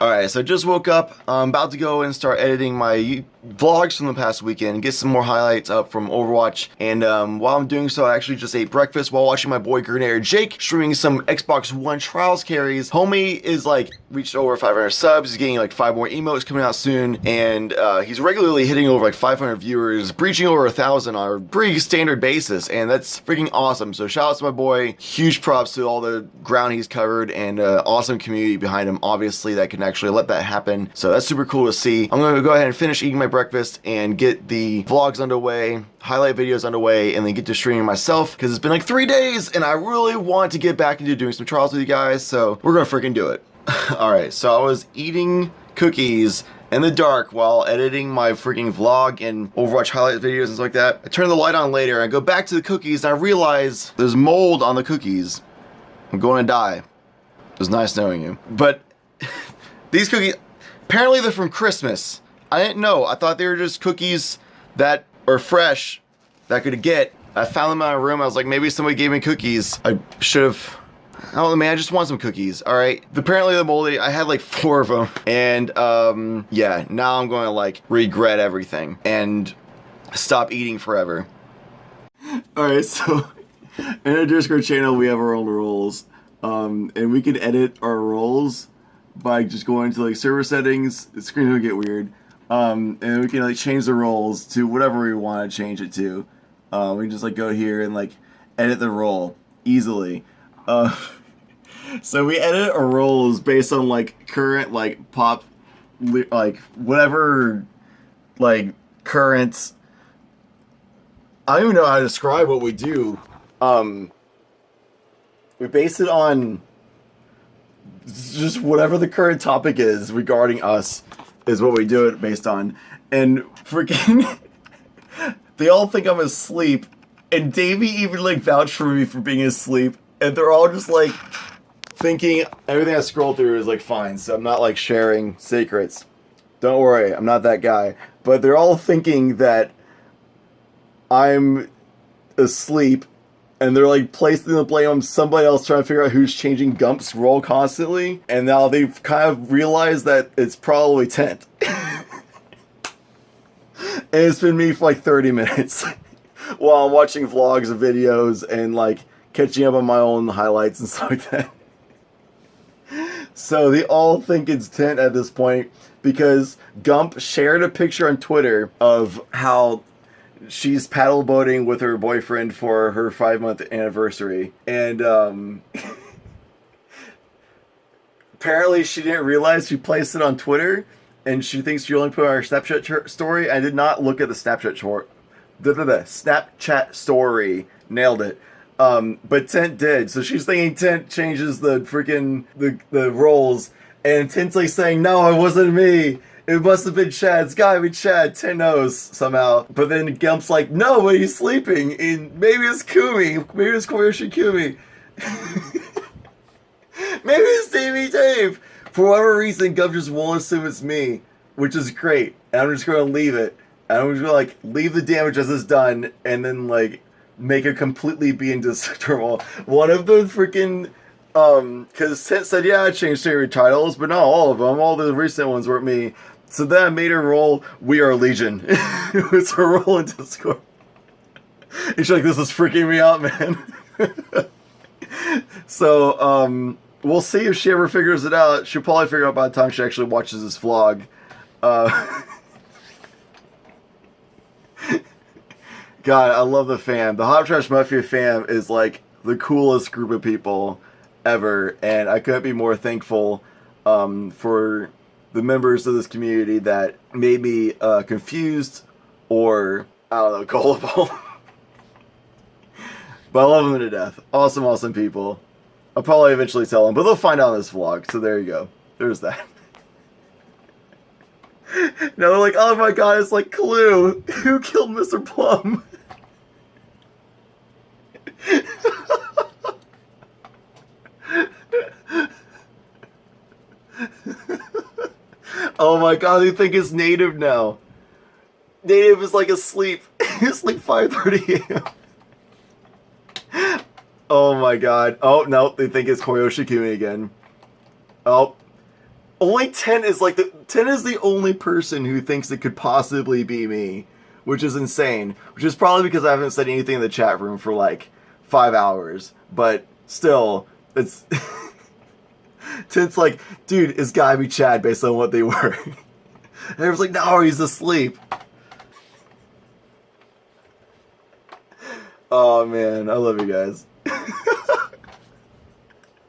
Alright, so I just woke up. I'm about to go and start editing my vlogs from the past weekend, get some more highlights up from Overwatch, and while I'm doing so, I actually just ate breakfast while watching my boy Grenadier Jake streaming some Xbox One Trials carries. Homie is like reached over 500 subs, he's getting like 5 more emotes coming out soon, and he's regularly hitting over like 500 viewers, breaching over 1,000 on a pretty standard basis, and that's freaking awesome. So shout out to my boy, huge props to all the ground he's covered, and awesome community behind him, obviously, that can actually let that happen. So that's super cool to see. I'm gonna go ahead and finish eating my breakfast and get the vlogs underway, highlight videos underway, and then get to streaming myself, because it's been like 3 days and I really want to get back into doing some trials with you guys, so we're gonna freaking do it. Alright, so I was eating cookies in the dark while editing my freaking vlog and Overwatch highlight videos and stuff like that. I turn the light on later, I go back to the cookies and I realize there's mold on the cookies. I'm going to die. It was nice knowing you. But these cookies, apparently they're from Christmas. I didn't know. I thought they were just cookies that are fresh that I could get. I found them in my room. I was like, maybe somebody gave me cookies. I should have. I don't know, man. I just want some cookies. All right. Apparently the moldy. I had like 4 of them, and yeah. Now I'm going to like regret everything and stop eating forever. All right. So in our Discord channel, we have our own roles, and we can edit our roles by just going to like server settings. The screen will get weird. And we can like change the roles to whatever we want to change it to. We can just like go here and like edit the role easily. So we edit our roles based on like current like pop, like whatever, like current. I don't even know how to describe what we do. We base it on just whatever the current topic is regarding us is what we do it based on. And freaking they all think I'm asleep, and Davey even like vouched for me for being asleep, and they're all just like thinking everything I scroll through is like fine, so I'm not like sharing secrets. Don't worry, I'm not that guy. But they're all thinking that I'm asleep, and they're like placing the blame on somebody else trying to figure out who's changing Gump's role constantly. And now they've kind of realized that it's probably Tent. And it's been me for like 30 minutes while I'm watching vlogs and videos and like catching up on my own highlights and stuff like that. So they all think it's Tent at this point because Gump shared a picture on Twitter of how she's paddle boating with her boyfriend for her 5-month anniversary, and apparently she didn't realize she placed it on Twitter, and she thinks she only put it on her Snapchat story. I did not look at the Snapchat story. Nailed it. But Tent did, so she's thinking Tent changes the freaking the roles, and Tent's like saying, "No, it wasn't me. It must have been Chad. It's gotta be Chad. Tent knows somehow." But then Gump's like, "No, but he's sleeping. And maybe it's Kumi. Maybe it's Koyoshi Kumi. Maybe it's Dave. For whatever reason, Gump just won't assume it's me, which is great. And I'm just going to leave it. And I'm just going to like leave the damage as it's done, and then like make it completely be indestructible. One of the freaking because Tent said, yeah, I changed favorite titles, but not all of them. All the recent ones weren't me. So then I made her roll We Are Legion. It was her role in Discord. And she's like, this is freaking me out, man. So, we'll see if she ever figures it out. She'll probably figure it out by the time she actually watches this vlog. God, I love the fam. The Hot Trash Mafia fam is like the coolest group of people ever, and I couldn't be more thankful for the members of this community that made me confused or, I don't know, gullible. But I love them to death. Awesome, awesome people. I'll probably eventually tell them, but they'll find out in this vlog, so there you go. There's that. Now they're like, oh my god, it's like Clue. Who killed Mr. Plum? Oh my god, they think it's Native now. Native is like asleep. It's like 5:30 a.m. Oh my god. Oh, no, they think it's Koyoshi Kumi again. Oh. Only 10 is like 10 is the only person who thinks it could possibly be me, which is insane. Which is probably because I haven't said anything in the chat room for like 5 hours. But still, it's 10's like, dude, it's gotta be Chad based on what they were. And everyone's like, no, he's asleep. Oh man, I love you guys.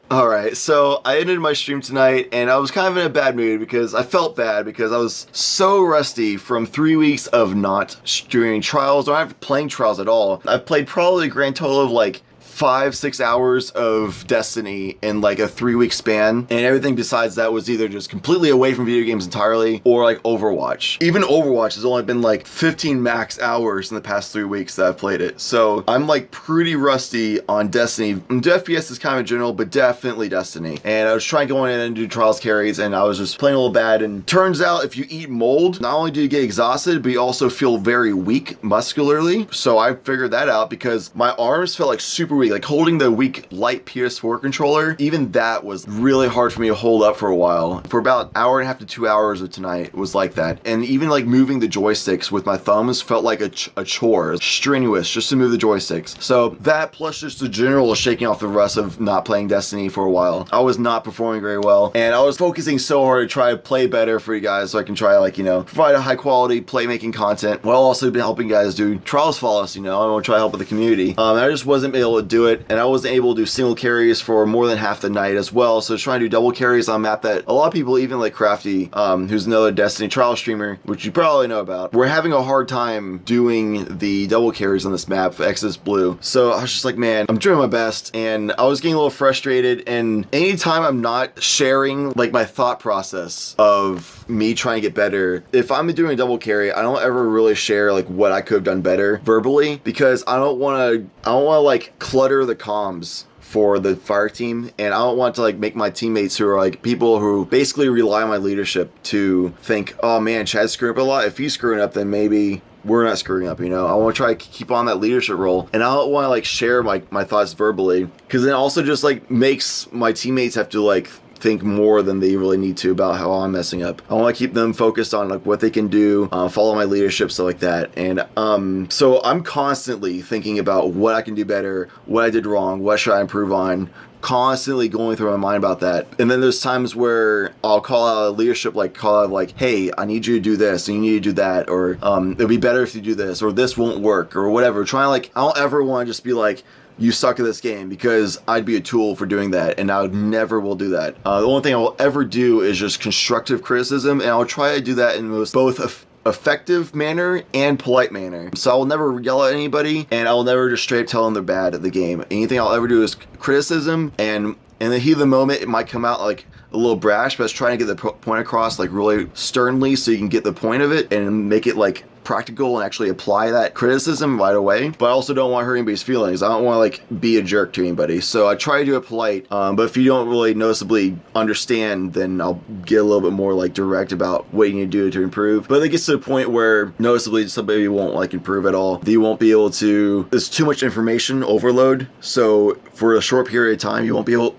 Alright, so I ended my stream tonight and I was kind of in a bad mood because I felt bad because I was so rusty from 3 weeks of not streaming trials or not playing trials at all. I've played probably a grand total of like 5-6 hours of Destiny in like a 3-week span, and everything besides that was either just completely away from video games entirely or like Overwatch. Even Overwatch has only been like 15 max hours in the past 3 weeks that I've played it. So I'm like pretty rusty on Destiny. And FPS is kind of general, but definitely Destiny. And I was trying to go in and do trials carries and I was just playing a little bad, and turns out if you eat mold, not only do you get exhausted, but you also feel very weak muscularly. So I figured that out because my arms felt like super weak. Like holding the weak light PS4 controller, even that was really hard for me to hold up for a while. For about an hour and a half to 2 hours of tonight was like that. And even like moving the joysticks with my thumbs felt like a chore, strenuous just to move the joysticks. So that plus just the general shaking off the rust of not playing Destiny for a while. I was not performing very well, and I was focusing so hard to try to play better for you guys so I can try like, you know, provide a high quality playmaking content while also been helping guys do trials flawless, you know. I want to try to help with the community. I just wasn't able to do it, and I wasn't able to do single carries for more than half the night as well. So trying to do double carries on a map that a lot of people, even like Crafty, who's another Destiny trial streamer, which you probably know about, we're having a hard time doing the double carries on this map for Exodus Blue. So I was just like, man, I'm doing my best, and I was getting a little frustrated. And anytime I'm not sharing like my thought process of me trying to get better, if I'm doing a double carry, I don't ever really share like what I could have done better verbally, because I don't want to like clutter the comms for the fire team, and I don't want to like make my teammates who are like people who basically rely on my leadership to think, oh man, Chad's screwing up a lot. If he's screwing up, then maybe we're not screwing up, you know. I want to try to keep on that leadership role, and I don't want to like share my thoughts verbally, because it also just like makes my teammates have to like think more than they really need to about how I'm messing up. I want to keep them focused on like what they can do, follow my leadership, stuff like that. And so I'm constantly thinking about what I can do better, what I did wrong, what should I improve on, constantly going through my mind about that. And then there's times where I'll call out leadership, like call out like, hey, I need you to do this and you need to do that, or it'll be better if you do this, or this won't work, or whatever. Trying like, I don't ever want to just be like, you suck at this game, because I'd be a tool for doing that, and I would never will do that. The only thing I will ever do is just constructive criticism, and I'll try to do that in the most both effective manner and polite manner. So I will never yell at anybody, and I will never just straight up tell them they're bad at the game. Anything I'll ever do is criticism, and in the heat of the moment, it might come out like a little brash, but it's trying to get the point across like really sternly so you can get the point of it and make it like practical and actually apply that criticism right away. But I also don't want to hurt anybody's feelings. I don't want to like be a jerk to anybody, so I try to do it polite, but if you don't really noticeably understand, then I'll get a little bit more like direct about what you need to do to improve. But it gets to a point where noticeably somebody won't like improve at all. You won't be able to, there's too much information overload, so for a short period of time you won't be able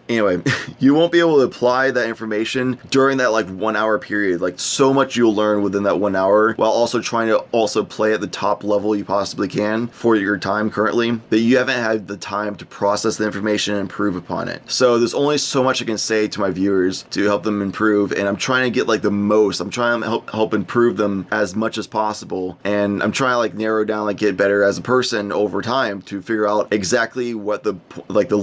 anyway, you won't be able to apply that information during that like 1 hour period. Like so much you'll learn within that 1 hour, while also trying to also play at the top level you possibly can for your time currently, that you haven't had the time to process the information and improve upon it. So there's only so much I can say to my viewers to help them improve, and I'm trying to get like the most. I'm trying to help improve them as much as possible, and I'm trying to like narrow down, like get better as a person over time to figure out exactly what the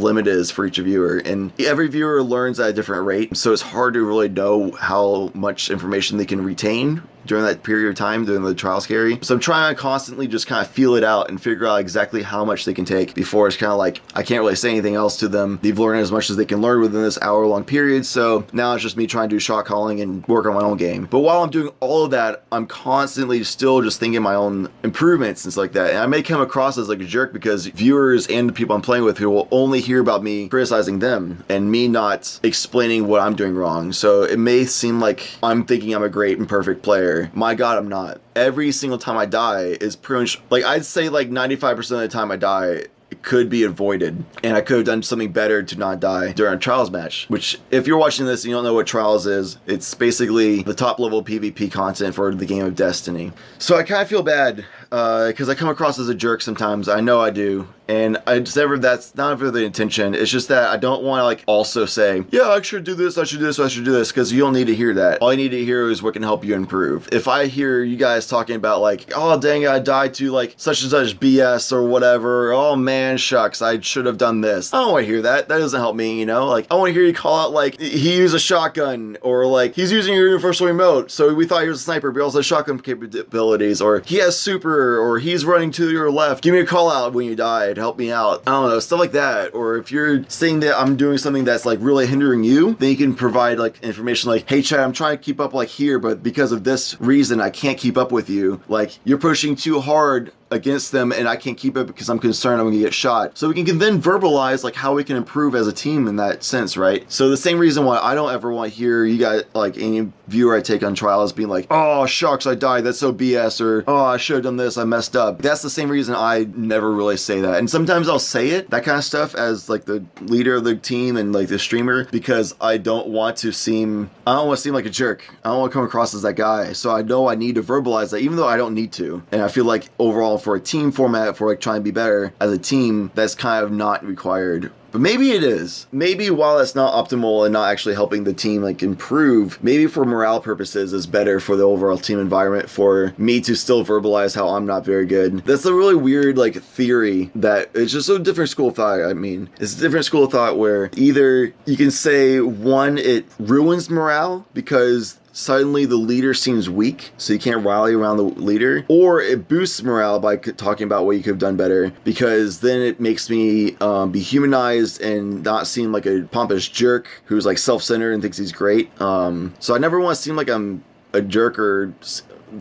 limit is for each viewer. And every viewer learns at a different rate, so it's hard to really know how much information they can retain during that period of time during the trials carry. So I'm trying to constantly just kind of feel it out and figure out exactly how much they can take before it's kind of like I can't really say anything else to them. They've learned as much as they can learn within this hour-long period, so now it's just me trying to do shot calling and work on my own game. But while I'm doing all of that, I'm constantly still just thinking my own improvements and stuff like that. And I may come across as like a jerk because viewers and the people I'm playing with who will only hear about me criticizing them and me not explaining what I'm doing wrong. So it may seem like I'm thinking I'm a great and perfect player. My God, I'm not. Every single time I die is pretty much, like I'd say like 95% of the time I die, could be avoided, and I could have done something better to not die during a Trials match, which if you're watching this and you don't know what Trials is, it's basically the top level PvP content for the game of Destiny. So I kind of feel bad because I come across as a jerk sometimes. I know I do. And that's not for the intention. It's just that I don't want to like also say, yeah, I should do this, I should do this, I should do this, because you don't need to hear that. All you need to hear is what can help you improve. If I hear you guys talking about like, oh dang it, I died to like such and such BS or whatever, oh man, shucks, I should have done this. I don't want to hear that. That doesn't help me, you know? Like, I want to hear you call out like, he used a shotgun, or like, he's using your universal remote, so we thought he was a sniper, but he also has shotgun capabilities, or he has super, or he's running to your left. Give me a call out when you died. Help me out. I don't know, stuff like that. Or if you're saying that I'm doing something that's like really hindering you, then you can provide like information like, hey Chad, I'm trying to keep up like here, but because of this reason I can't keep up with you. Like, you're pushing too hard against them and I can't keep it because I'm concerned I'm gonna get shot. So we can then verbalize like how we can improve as a team in that sense, right? So the same reason why I don't ever want to hear you guys, like any viewer I take on Trials, being like, oh shucks, I died, that's so BS, or oh, I should have done this, I messed up. That's the same reason I never really say that. And sometimes I'll say it, that kind of stuff, as like the leader of the team and like the streamer, because I don't want to seem like a jerk. I don't want to come across as that guy. So I know I need to verbalize that, even though I don't need to. And I feel like overall for a team format, for like trying to be better as a team, that's kind of not required. But maybe it is. Maybe while it's not optimal and not actually helping the team like improve, maybe for morale purposes is better for the overall team environment for me to still verbalize how I'm not very good. That's a really weird like theory that it's just a different school of thought. I mean, it's a different school of thought where either you can say, one, it ruins morale because suddenly the leader seems weak, so you can't rally around the leader, or it boosts morale by talking about what you could have done better, because then it makes me be humanized and not seem like a pompous jerk who's like self-centered and thinks he's great. So I never want to seem like I'm a jerk or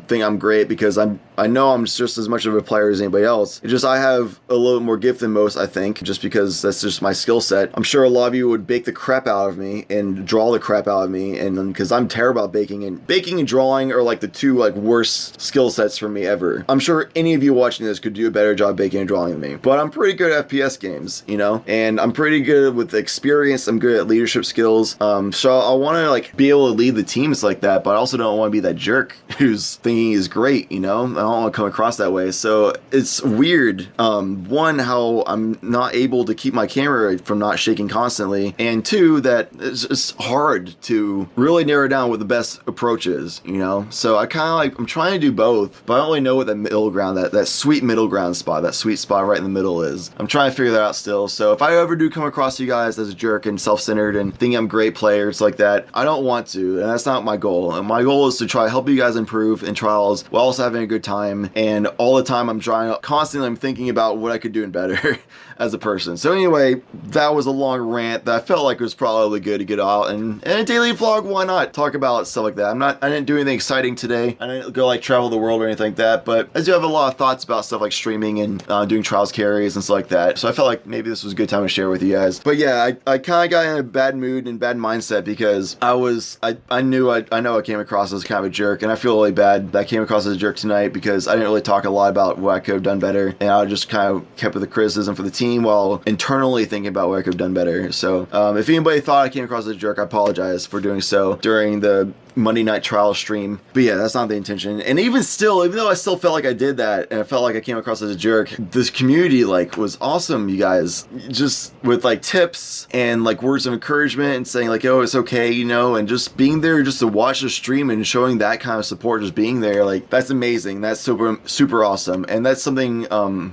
think I'm great, because I know I'm just as much of a player as anybody else. It's just I have a little more gift than most, I think, just because that's just my skill set. I'm sure a lot of you would bake the crap out of me and draw the crap out of me, and because I'm terrible at baking and drawing are like the two like worst skill sets for me ever. I'm sure any of you watching this could do a better job baking and drawing than me, but I'm pretty good at FPS games, you know, and I'm pretty good with experience. I'm good at leadership skills. So I want to like be able to lead the teams like that, but I also don't want to be that jerk who's thinking he's great, you know. I don't want to come across that way. So it's weird, one, how I'm not able to keep my camera from not shaking constantly, and two, that it's hard to really narrow down what the best approach is, you know. So I kind of like, I'm trying to do both, but I don't really know what that middle ground, that sweet middle ground spot, that sweet spot right in the middle is. I'm trying to figure that out still. So if I ever do come across you guys as a jerk and self-centered and think I'm great players like that, I don't want to, and that's not my goal. And my goal is to try to help you guys improve in Trials while also having a good time. And all the time I'm thinking about what I could do better as a person. So anyway, that was a long rant that I felt like was probably good to get out, and a daily vlog, why not talk about stuff like that. I didn't do anything exciting today. I didn't go like travel the world or anything like that, but I do have a lot of thoughts about stuff like streaming and doing Trials carries and stuff like that. So I felt like maybe this was a good time to share with you guys. But yeah, I kind of got in a bad mood and bad mindset because I know I came across as kind of a jerk, and I feel really bad that I came across as a jerk tonight because I didn't really talk a lot about what I could have done better, and I just kind of kept with the criticism for the team while internally thinking about what I could have done better. So if anybody thought I came across as a jerk, I apologize for doing so during the Monday Night Trial stream. But yeah, that's not the intention. And even though I still felt like I did that and I felt like I came across as a jerk, this community like was awesome, you guys, just with like tips and like words of encouragement and saying like, oh, it's okay, you know, and just being there just to watch the stream and showing that kind of support, just being there, like that's amazing. That's super awesome. And that's something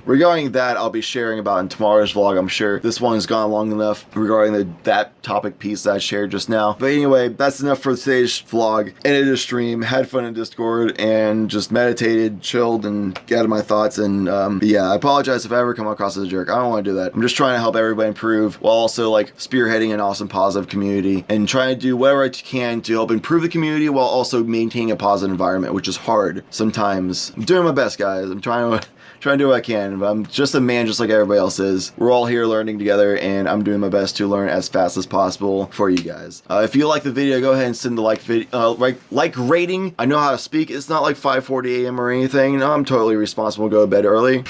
regarding that I'll be sharing about in tomorrow's vlog. I'm sure this one's gone long enough regarding that topic piece that I shared just now. But anyway, that's enough for today's vlog. Ended a stream, had fun in Discord, and just meditated, chilled, and gathered my thoughts. And yeah, I apologize if I ever come across as a jerk. I don't want to do that. I'm just trying to help everybody improve while also like spearheading an awesome positive community and trying to do whatever I can to help improve the community while also maintaining a positive environment, which is hard sometimes. I'm doing my best, guys. I'm trying to do what I can, but I'm just a man just like everybody else is. We're all here learning together, and I'm doing my best to learn as fast as possible for you guys. If you like the video, go ahead and send the like rating. I know how to speak. It's not like 5:40 a.m. or anything. No, I'm totally responsible to go to bed early.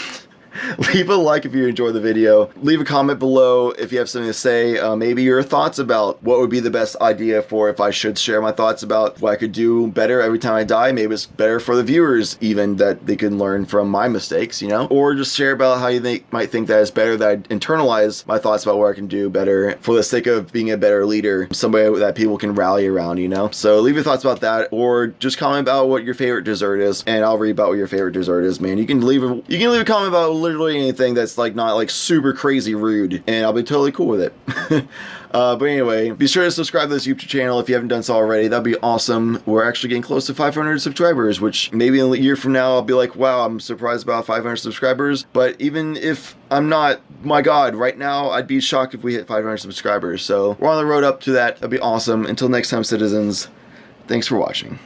Leave a like if you enjoyed the video. Leave a comment below if you have something to say. Maybe your thoughts about what would be the best idea for if I should share my thoughts about what I could do better every time I die. Maybe it's better for the viewers even that they can learn from my mistakes, you know? Or just share about how you might think that it's better that I internalize my thoughts about what I can do better for the sake of being a better leader, somebody that people can rally around, you know? So leave your thoughts about that, or just comment about what your favorite dessert is, and I'll read about what your favorite dessert is, man. You can leave a comment about literally anything that's like not like super crazy rude, and I'll be totally cool with it. But anyway, be sure to subscribe to this YouTube channel if you haven't done so already. That'd be awesome. We're actually getting close to 500 subscribers, which maybe in a year from now I'll be like, wow, I'm surprised about 500 subscribers. But even if I'm not, my God, right now I'd be shocked if we hit 500 subscribers. So we're on the road up to that. That'd be awesome. Until next time, citizens, thanks for watching.